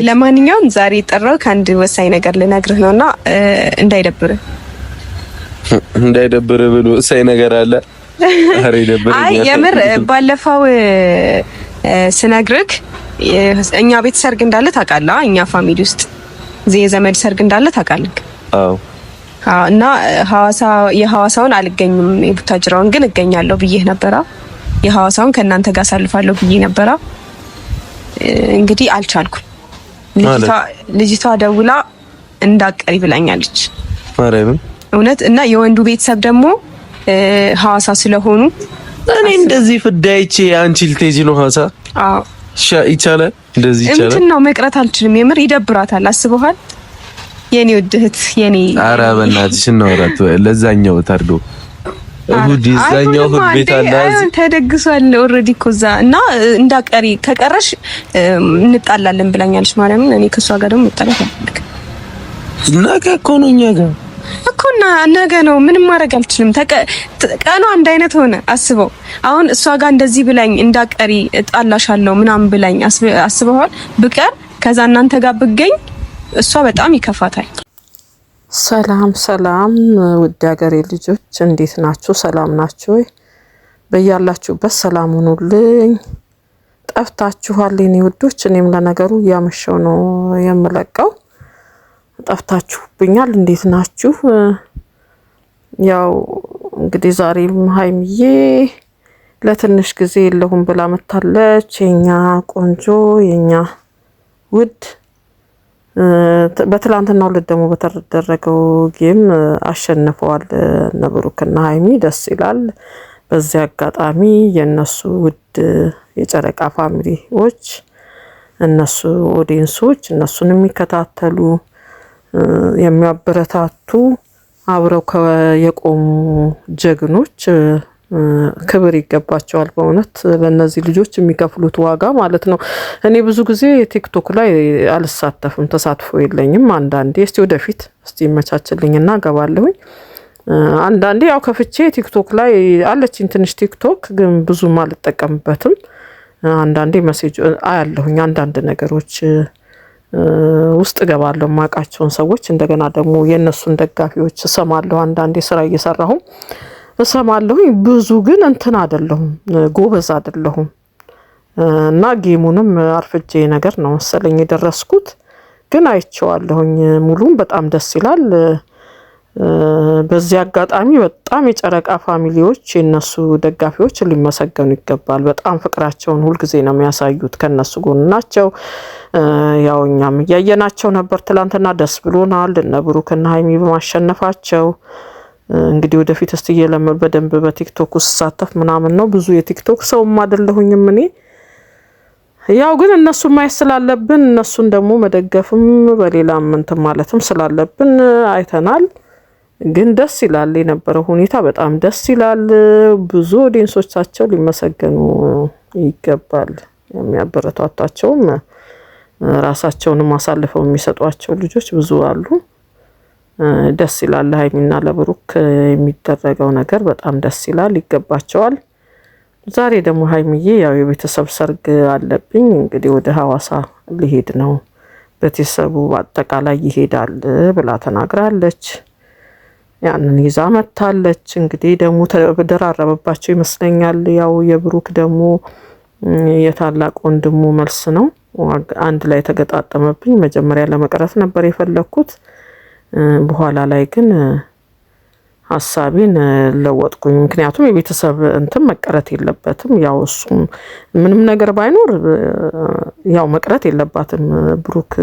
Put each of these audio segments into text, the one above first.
ለማንኛውም ዛሬ ጠራው ከአንድ ወሳኝ ነገር ልነግርህ ነውና እንዳይደብር ብሎ ወሳኝ ነገር አለ። አሬ ደብር። አይ የምር ባለፈው ስነግርህ እኛ ቤት ሰርግ እንዳለ ታውቃለህ? እኛ ፋሚሊ ውስጥ የዘመድ ሰርግ እንዳለ ታውቃለህ? አዎ። እና የሐዋሳውን አልገኝም የቡታጅራውን ግን እገኛለሁ ብዬ ነበራ። የሐዋሳውን ከእናንተ ጋር አሳልፋለሁ ብዬ ነበራ። እንግዲህ አልቻልኩም። ልጅቷ ደውላ እንዳቀሪ ብላኛለች። ማረም እውነት። እና የወንዱ ቤተሰብ ደግሞ ሐዋሳ ስለሆኑ እኔ እንደዚህ ፍዳይቼ አንቺ ልትሄጂ ነው ሐዋሳ? አዎ ይቻላል። እንደዚህ ይቻላል። እንትን ነው መቅረት አልችልም። የምር ይደብራታል። አስበሃል? የኔ ውድህት የኔ ኧረ በእናትሽ እናወራት። ለዛኛው ታርዶ እሁድ ይዛኛው እሁድ ቤት አላዝ ተደግሷል ኦሬዲ ኮዛ እና እንዳቀሪ ከቀረሽ እንጣላለን ብላኛለች ማርያም። እኔ ከሷ ጋር ደግሞ መጣላት አልፈልግም። ነገ እኮ ነው እኛ ጋር እኮና ነገ ነው። ምንም ማድረግ አልችልም። ቀኑ አንድ አይነት ሆነ። አስበው አሁን እሷ ጋር እንደዚህ ብላኝ እንዳቀሪ እጣላሻለሁ ምናምን ብላኝ አስበዋል ብቀር ከዛ እናንተ ጋር ብገኝ እሷ በጣም ይከፋታል። ሰላም ውድ ሀገሬ ልጆች እንዴት ናችሁ? ሰላም ናችሁ ወይ? በያላችሁበት ሰላም ሁኑልኝ። ጠፍታችኋል የኔ ውዶች። እኔም ለነገሩ ያመሸው ነው የምለቀው። ጠፍታችሁብኛል። እንዴት ናችሁ? ያው እንግዲህ ዛሬም ሀይሚዬ ለትንሽ ጊዜ የለሁም ብላ መታለች። የኛ ቆንጆ የኛ ውድ በትላንትናው ዕለት ደግሞ በተደረገው ጌም አሸንፈዋል ነብሩክና ሀይሚ። ደስ ይላል። በዚህ አጋጣሚ የነሱ ውድ የጨረቃ ፋሚሊዎች እነሱ ኦዲየንሶች እነሱን የሚከታተሉ የሚያበረታቱ አብረው የቆሙ ጀግኖች ክብር ይገባቸዋል። በእውነት ለነዚህ ልጆች የሚከፍሉት ዋጋ ማለት ነው። እኔ ብዙ ጊዜ ቲክቶክ ላይ አልሳተፍም፣ ተሳትፎ የለኝም። አንዳንዴ እስቲ ወደፊት እስቲ ይመቻችልኝና ገባለሁኝ። አንዳንዴ ያው ከፍቼ ቲክቶክ ላይ አለችኝ ትንሽ ቲክቶክ፣ ግን ብዙም አልጠቀምበትም። አንዳንዴ ሜሴጅ አያለሁኝ፣ አንዳንድ ነገሮች ውስጥ ገባለሁ፣ ማቃቸውን ሰዎች እንደገና ደግሞ የነሱን ደጋፊዎች እሰማለሁ። አንዳንዴ ስራ እየሰራሁ እሰማለሁኝ። ብዙ ግን እንትን አይደለሁም፣ ጎበዝ አይደለሁም። እና ጌሙንም አርፍጄ ነገር ነው መሰለኝ የደረስኩት፣ ግን አይቼዋለሁኝ ሙሉም። በጣም ደስ ይላል። በዚህ አጋጣሚ በጣም የጨረቃ ፋሚሊዎች የነሱ ደጋፊዎች ሊመሰገኑ ይገባል። በጣም ፍቅራቸውን ሁልጊዜ ነው የሚያሳዩት። ከነሱ ጎን ናቸው። ያው እኛም እያየናቸው ነበር። ትላንትና ደስ ብሎናል እነ ብሩክና ሀይሚ በማሸነፋቸው። እንግዲህ ወደፊት እስቲ የለመድ በደንብ በቲክቶክ ውስጥ ሳተፍ ምናምን ነው። ብዙ የቲክቶክ ሰውም አይደለሁኝም እኔ። ያው ግን እነሱ ማየት ስላለብን እነሱን ደግሞ መደገፍም በሌላም እንትን ማለትም ስላለብን አይተናል። ግን ደስ ይላል። የነበረው ሁኔታ በጣም ደስ ይላል። ብዙ ኦዲየንሶቻቸው ሊመሰገኑ ይገባል። የሚያበረታታቸውም ራሳቸውንም አሳልፈው የሚሰጧቸው ልጆች ብዙ አሉ። ደስ ይላል። ለሀይሚና ለብሩክ የሚደረገው ነገር በጣም ደስ ይላል፣ ይገባቸዋል። ዛሬ ደግሞ ሀይሚዬ ያው የቤተሰብ ሰርግ አለብኝ እንግዲህ ወደ ሐዋሳ ሊሄድ ነው፣ ቤተሰቡ አጠቃላይ ይሄዳል ብላ ተናግራለች። ያንን ይዛ መታለች። እንግዲህ ደግሞ ተደራረበባቸው ይመስለኛል። ያው የብሩክ ደግሞ የታላቅ ወንድሙ መልስ ነው አንድ ላይ ተገጣጠመብኝ። መጀመሪያ ለመቅረት ነበር የፈለኩት፣ በኋላ ላይ ግን ሐሳቤን ለወጥኩኝ። ምክንያቱም የቤተሰብ እንትን መቀረት የለበትም። ያው እሱም ምንም ነገር ባይኖር ያው መቅረት የለባትም። ብሩክ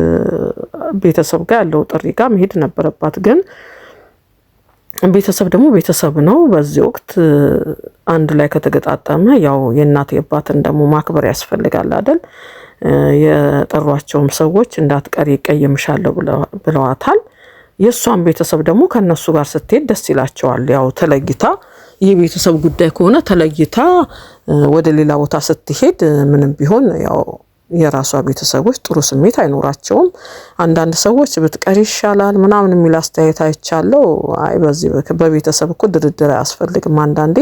ቤተሰብ ጋር ያለው ጥሪ ጋር መሄድ ነበረባት። ግን ቤተሰብ ደግሞ ቤተሰብ ነው። በዚህ ወቅት አንድ ላይ ከተገጣጠመ ያው የእናት የአባትን ደግሞ ማክበር ያስፈልጋል አይደል? የጠሯቸውም ሰዎች እንዳትቀሪ ይቀየምሻለሁ ብለዋታል። የሷን ቤተሰብ ደግሞ ከነሱ ጋር ስትሄድ ደስ ይላቸዋል። ያው ተለይታ የቤተሰብ ጉዳይ ከሆነ ተለይታ ወደ ሌላ ቦታ ስትሄድ ምንም ቢሆን ያው የራሷ ቤተሰቦች ጥሩ ስሜት አይኖራቸውም። አንዳንድ ሰዎች ብትቀር ይሻላል ምናምን የሚል አስተያየት አይቻለው። አይ በዚህ በቤተሰብ እኮ ድርድር አያስፈልግም። አንዳንዴ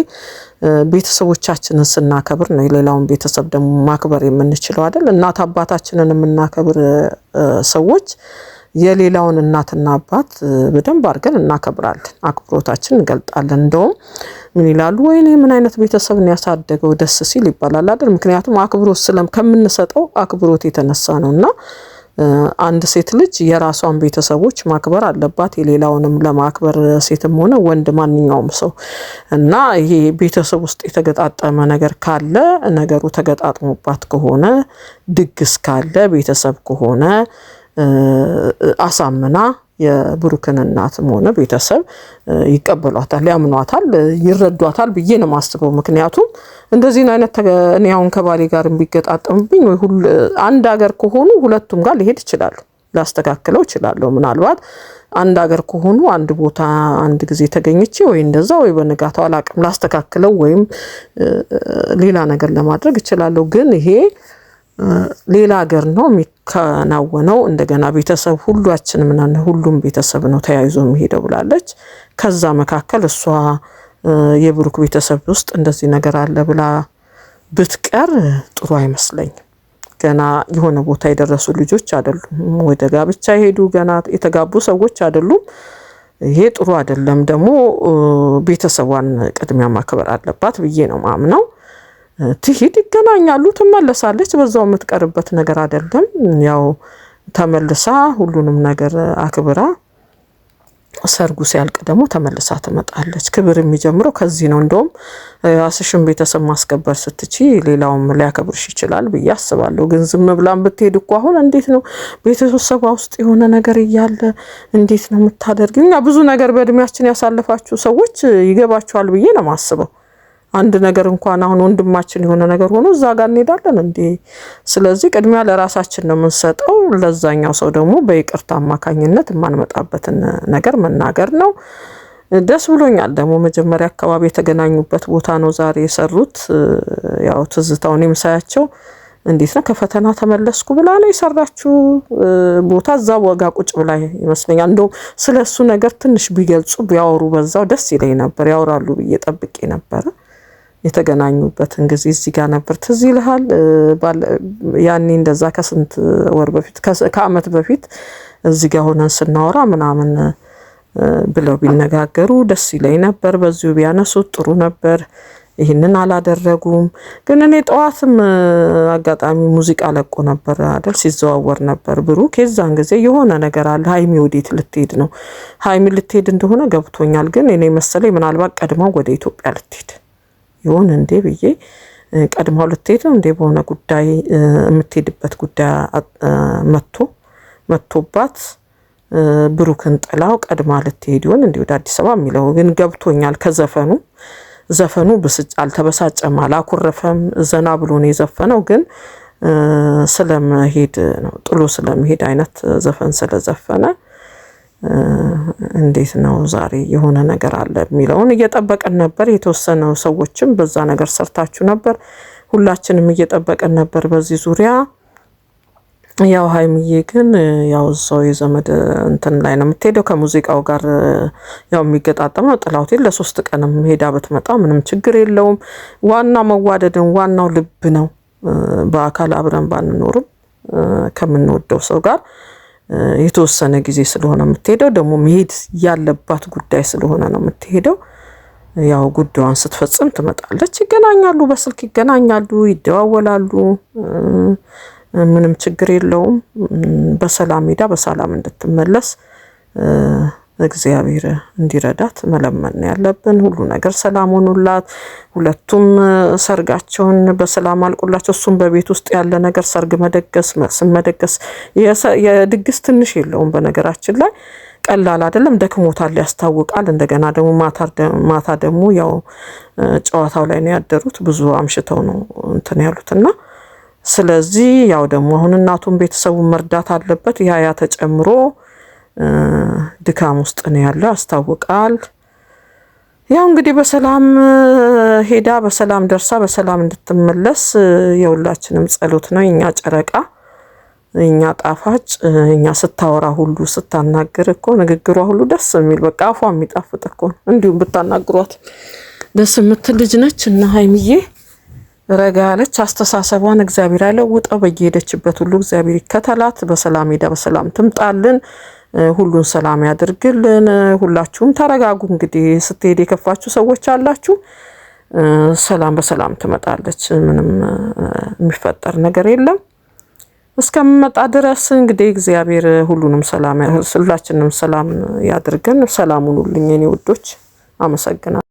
ቤተሰቦቻችንን ስናከብር ነው የሌላውን ቤተሰብ ደግሞ ማክበር የምንችለው አይደል? እናት አባታችንን የምናከብር ሰዎች የሌላውን እናትና አባት በደንብ አድርገን እናከብራለን፣ አክብሮታችን እንገልጣለን። እንደውም ምን ይላሉ? ወይኔ ምን አይነት ቤተሰብ ነው ያሳደገው ደስ ሲል ይባላል አይደል? ምክንያቱም አክብሮት ከምንሰጠው አክብሮት የተነሳ ነውና አንድ ሴት ልጅ የራሷን ቤተሰቦች ማክበር አለባት፣ የሌላውንም ለማክበር ሴትም ሆነ ወንድ ማንኛውም ሰው እና ይሄ ቤተሰብ ውስጥ የተገጣጠመ ነገር ካለ ነገሩ ተገጣጥሞባት ከሆነ ድግስ ካለ ቤተሰብ ከሆነ አሳምና የብሩክን እናትም ሆነ ቤተሰብ ይቀበሏታል፣ ያምኗታል፣ ይረዷታል ብዬ ነው ማስበው። ምክንያቱም እንደዚህ አይነት እኔ አሁን ከባሌ ጋር ቢገጣጠምብኝ ወይ አንድ ሀገር ከሆኑ ሁለቱም ጋር ሊሄድ ይችላል፣ ላስተካክለው ይችላል። ምናልባት አንድ ሀገር ከሆኑ አንድ ቦታ አንድ ጊዜ ተገኝቼ ወይ እንደዛ ወይ በነጋታው አላቅም ላስተካክለው ወይም ሌላ ነገር ለማድረግ ይችላል። ግን ይሄ ሌላ ሀገር ነው የሚከናወነው። እንደገና ቤተሰብ ሁሉም ቤተሰብ ነው ተያይዞ የሚሄደው ብላለች። ከዛ መካከል እሷ የብሩክ ቤተሰብ ውስጥ እንደዚህ ነገር አለ ብላ ብትቀር ጥሩ አይመስለኝም። ገና የሆነ ቦታ የደረሱ ልጆች አይደሉም፣ ወደ ጋብቻ የሄዱ ገና የተጋቡ ሰዎች አይደሉም። ይሄ ጥሩ አይደለም። ደግሞ ቤተሰቧን ቅድሚያ ማክበር አለባት ብዬ ነው ማምነው። ትሂድ፣ ይገናኛሉ፣ ትመለሳለች። በዛው የምትቀርበት ነገር አይደለም። ያው ተመልሳ ሁሉንም ነገር አክብራ ሰርጉ ሲያልቅ ደግሞ ተመልሳ ትመጣለች። ክብር የሚጀምረው ከዚህ ነው። እንደውም ራስሽን ቤተሰብ ማስከበር ስትቺ ሌላውም ሊያከብርሽ ይችላል ብዬ አስባለሁ። ግን ዝም ብላን ብትሄድ እኮ አሁን እንዴት ነው ቤተሰባ ውስጥ የሆነ ነገር እያለ እንዴት ነው የምታደርጊው? እኛ ብዙ ነገር በእድሜያችን ያሳለፋችሁ ሰዎች ይገባችኋል ብዬ ነው ማስበው። አንድ ነገር እንኳን አሁን ወንድማችን የሆነ ነገር ሆኖ እዛ ጋር እንሄዳለን እንዴ? ስለዚህ ቅድሚያ ለራሳችን ነው የምንሰጠው። ለዛኛው ሰው ደግሞ በይቅርታ አማካኝነት የማንመጣበትን ነገር መናገር ነው። ደስ ብሎኛል። ደግሞ መጀመሪያ አካባቢ የተገናኙበት ቦታ ነው ዛሬ የሰሩት። ያው ትዝታውን የምሳያቸው እንዴት ነው ከፈተና ተመለስኩ ብላ ነው የሰራችው ቦታ እዛ ወጋ ቁጭ ብላ ይመስለኛል። እንደው ስለሱ ነገር ትንሽ ቢገልጹ ቢያወሩ በዛው ደስ ይለኝ ነበር። ያወራሉ ብዬ ጠብቄ ነበር። የተገናኙበትን ጊዜ እዚህ ጋር ነበር። ትዝ ይልሃል? ያኔ እንደዛ ከስንት ወር በፊት ከአመት በፊት እዚህ ጋር ሆነን ስናወራ ምናምን ብለው ቢነጋገሩ ደስ ይለኝ ነበር። በዚሁ ቢያነሱት ጥሩ ነበር። ይህንን አላደረጉም። ግን እኔ ጠዋትም አጋጣሚ ሙዚቃ ለቆ ነበር አይደል? ሲዘዋወር ነበር ብሩክ። የዛን ጊዜ የሆነ ነገር አለ። ሃይሚ ወዴት ልትሄድ ነው? ሃይሚ ልትሄድ እንደሆነ ገብቶኛል። ግን እኔ መሰለኝ ምናልባት ቀድማው ወደ ኢትዮጵያ ልትሄድ ይሆን እንዴ ብዬ ቀድማው ልትሄድ ነው እንዴ በሆነ ጉዳይ የምትሄድበት ጉዳይ መጥቶባት ብሩክን ጥላው ቀድማ ልትሄድ ይሆን እንዴ ወደ አዲስ አበባ የሚለው ግን ገብቶኛል። ዘፈኑ አልተበሳጨም፣ አላኩረፈም፣ ዘና ብሎ ነው የዘፈነው። ግን ስለመሄድ ነው ጥሎ ስለመሄድ አይነት ዘፈን ስለዘፈነ እንዴት ነው ዛሬ የሆነ ነገር አለ የሚለውን እየጠበቀን ነበር። የተወሰኑ ሰዎችም በዛ ነገር ሰርታችሁ ነበር። ሁላችንም እየጠበቀን ነበር በዚህ ዙሪያ። ያው ሃይሚዬ ግን ያው እዛው የዘመድ እንትን ላይ ነው የምትሄደው ከሙዚቃው ጋር ያው የሚገጣጠም ነው። ጥላውቴ ለ3 ቀንም ሄዳ ብትመጣ ምንም ችግር የለውም። ዋናው መዋደድን ዋናው ልብ ነው። በአካል አብረን ባንኖርም ከምንወደው ሰው ጋር የተወሰነ ጊዜ ስለሆነ የምትሄደው ደግሞ መሄድ ያለባት ጉዳይ ስለሆነ ነው የምትሄደው። ያው ጉዳዩን ስትፈጽም ትመጣለች። ይገናኛሉ፣ በስልክ ይገናኛሉ፣ ይደዋወላሉ። ምንም ችግር የለውም። በሰላም ሄዳ በሰላም እንድትመለስ እግዚአብሔር እንዲረዳት መለመን ያለብን። ሁሉ ነገር ሰላም ሆኖላት ሁለቱም ሰርጋቸውን በሰላም አልቆላቸው እሱም በቤት ውስጥ ያለ ነገር ሰርግ መደገስ መደገስ የድግስ ትንሽ የለውም። በነገራችን ላይ ቀላል አይደለም፣ ደክሞታል፣ ያስታውቃል። እንደገና ደግሞ ማታ ደግሞ ያው ጨዋታው ላይ ነው ያደሩት። ብዙ አምሽተው ነው እንትን ያሉትና ስለዚህ ያው ደግሞ አሁን እናቱን ቤተሰቡን መርዳት አለበት። ያ ተጨምሮ ድካም ውስጥ ነው ያለው ያስታውቃል። ያው እንግዲህ በሰላም ሄዳ በሰላም ደርሳ በሰላም እንድትመለስ የሁላችንም ጸሎት ነው። የኛ ጨረቃ፣ የኛ ጣፋጭ፣ የኛ ስታወራ ሁሉ ስታናገር እኮ ንግግሯ ሁሉ ደስ የሚል በቃ አፏ የሚጣፍጥ እኮ እንዲሁም ብታናግሯት ደስ የምትል ልጅ ነች እና ሀይሚዬ ረጋ ያለች አስተሳሰቧን እግዚአብሔር ያለውጠው በየሄደችበት ሁሉ እግዚአብሔር ይከተላት። በሰላም ሄዳ በሰላም ትምጣልን። ሁሉን ሰላም ያድርግልን። ሁላችሁም ተረጋጉ። እንግዲህ ስትሄድ የከፋችሁ ሰዎች አላችሁ። ሰላም በሰላም ትመጣለች። ምንም የሚፈጠር ነገር የለም። እስከምመጣ ድረስ እንግዲህ እግዚአብሔር ሁሉንም ሰላም ሁላችንም ሰላም ያድርገን። ሰላም ሁኑልኝ የኔ ውዶች። አመሰግናለሁ።